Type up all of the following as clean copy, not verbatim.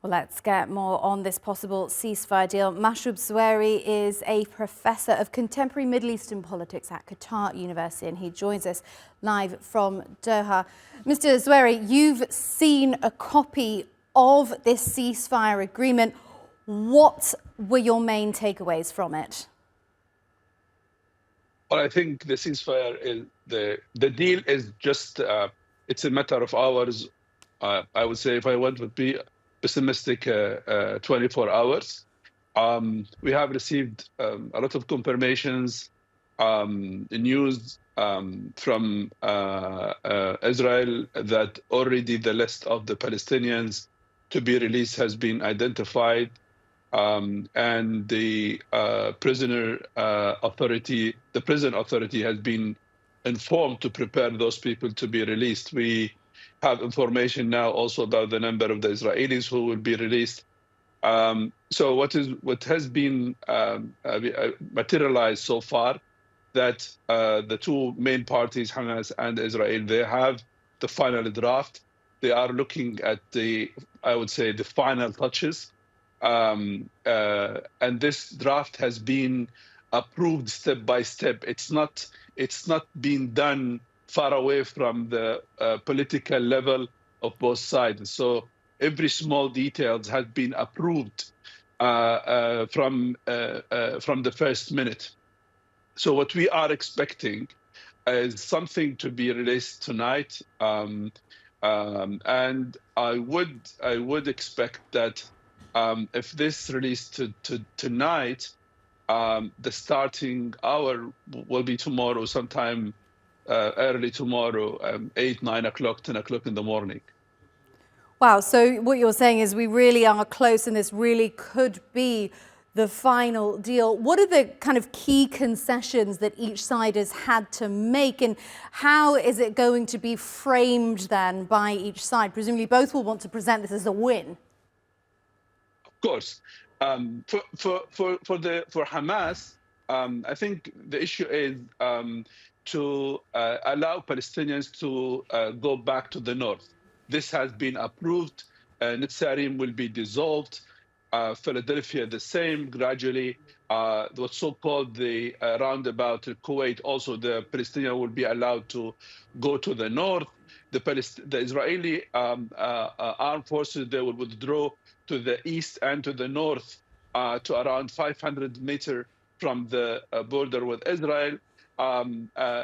Well, let's get more on this possible ceasefire deal. Mahjoob Zweiri is a professor of contemporary Middle Eastern politics at Qatar University, and he joins us live from Doha. Mr. Zweiri, you've seen a copy of this ceasefire agreement. What were your main takeaways from it? Well, I think the ceasefire is the deal is just it's a matter of hours. I would say if I would be pessimistic, 24 hours. We have received a lot of confirmations, news from Israel that already the list of the Palestinians to be released has been identified. And the prison authority has been informed to prepare those people to be released. We have information now also about the number of the Israelis who will be released. So what has been materialized so far, that the two main parties, Hamas and Israel, they have the final draft. They are looking at I would say, the final touches. And this draft has been approved step by step. It's not being done far away from the political level of both sides. So every small details has been approved from the first minute. So what we are expecting is something to be released tonight, and I would expect that if this released tonight, the starting hour will be tomorrow, sometime early tomorrow, 8, 9 o'clock, 10 o'clock in the morning. Wow, so what you're saying is we really are close and this really could be the final deal. What are the kind of key concessions that each side has had to make, and how is it going to be framed then by each side? Presumably both will want to present this as a win. Of course. For Hamas, I think the issue is to allow Palestinians to go back to the north. This has been approved. Netzarim will be dissolved. Philadelphia the same gradually. What's so-called the roundabout Kuwait, also the Palestinians will be allowed to go to the north. The Israeli armed forces, they will withdraw to the east and to the north to around 500 meters from the border with Israel.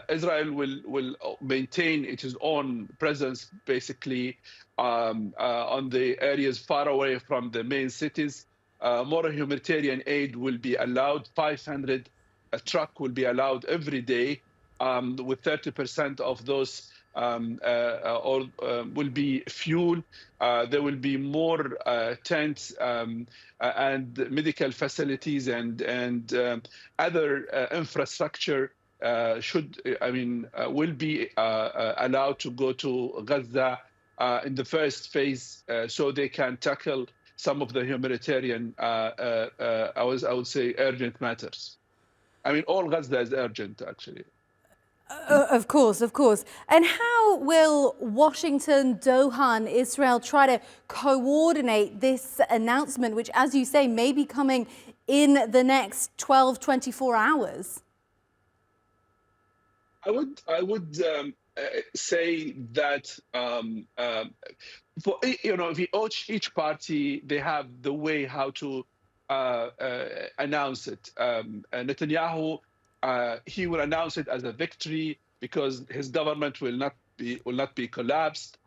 Israel will maintain its own presence basically on the areas far away from the main cities. More humanitarian aid will be allowed. 500 trucks will be allowed every day, with 30% of those will be fuel. There will be more tents and medical facilities and other infrastructure will be allowed to go to Gaza in the first phase, so they can tackle some of the humanitarian, I would say, urgent matters. I mean, all Gaza is urgent, actually. Of course, of course. And how will Washington, Doha, and Israel try to coordinate this announcement, which, as you say, may be coming in the next 12, 24 hours? I would say that for each party, they have the way how to announce it. Netanyahu, he will announce it as a victory because his government will not be collapsed.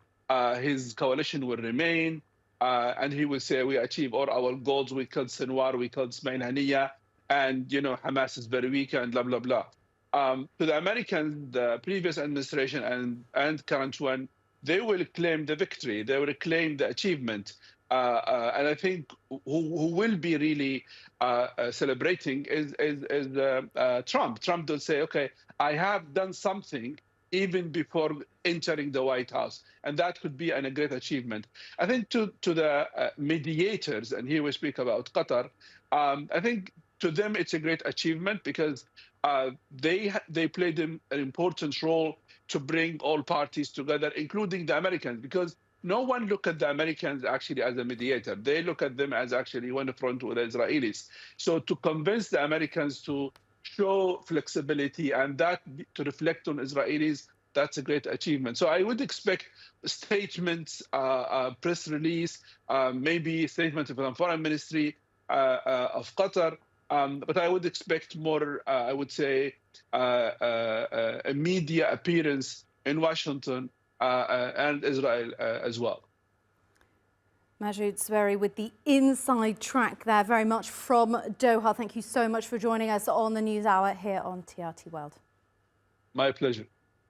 His coalition will remain, and he will say, "We achieve all our goals. We killed Sinwar, we killed Ismail Haniyeh, and Hamas is very weak," and blah blah blah. To the Americans, the previous administration and current one, they will claim the victory. They will claim the achievement. And I think who will be really celebrating is Trump. Trump will say, "Okay, I have done something even before entering the White House," and that could be a great achievement. I think to the mediators, and here we speak about Qatar, I think to them it's a great achievement because they played an important role to bring all parties together, including the Americans, because no one look at the Americans actually as a mediator. They look at them as actually one front with the Israelis. So to convince the Americans to show flexibility and that to reflect on Israelis, that's a great achievement. So I would expect statements, press release, maybe statement from the foreign ministry of Qatar. But I would expect more, I would say, a media appearance in Washington and Israel as well. Mahjoob Zweiri with the inside track there, very much from Doha. Thank you so much for joining us on the News Hour here on TRT World. My pleasure.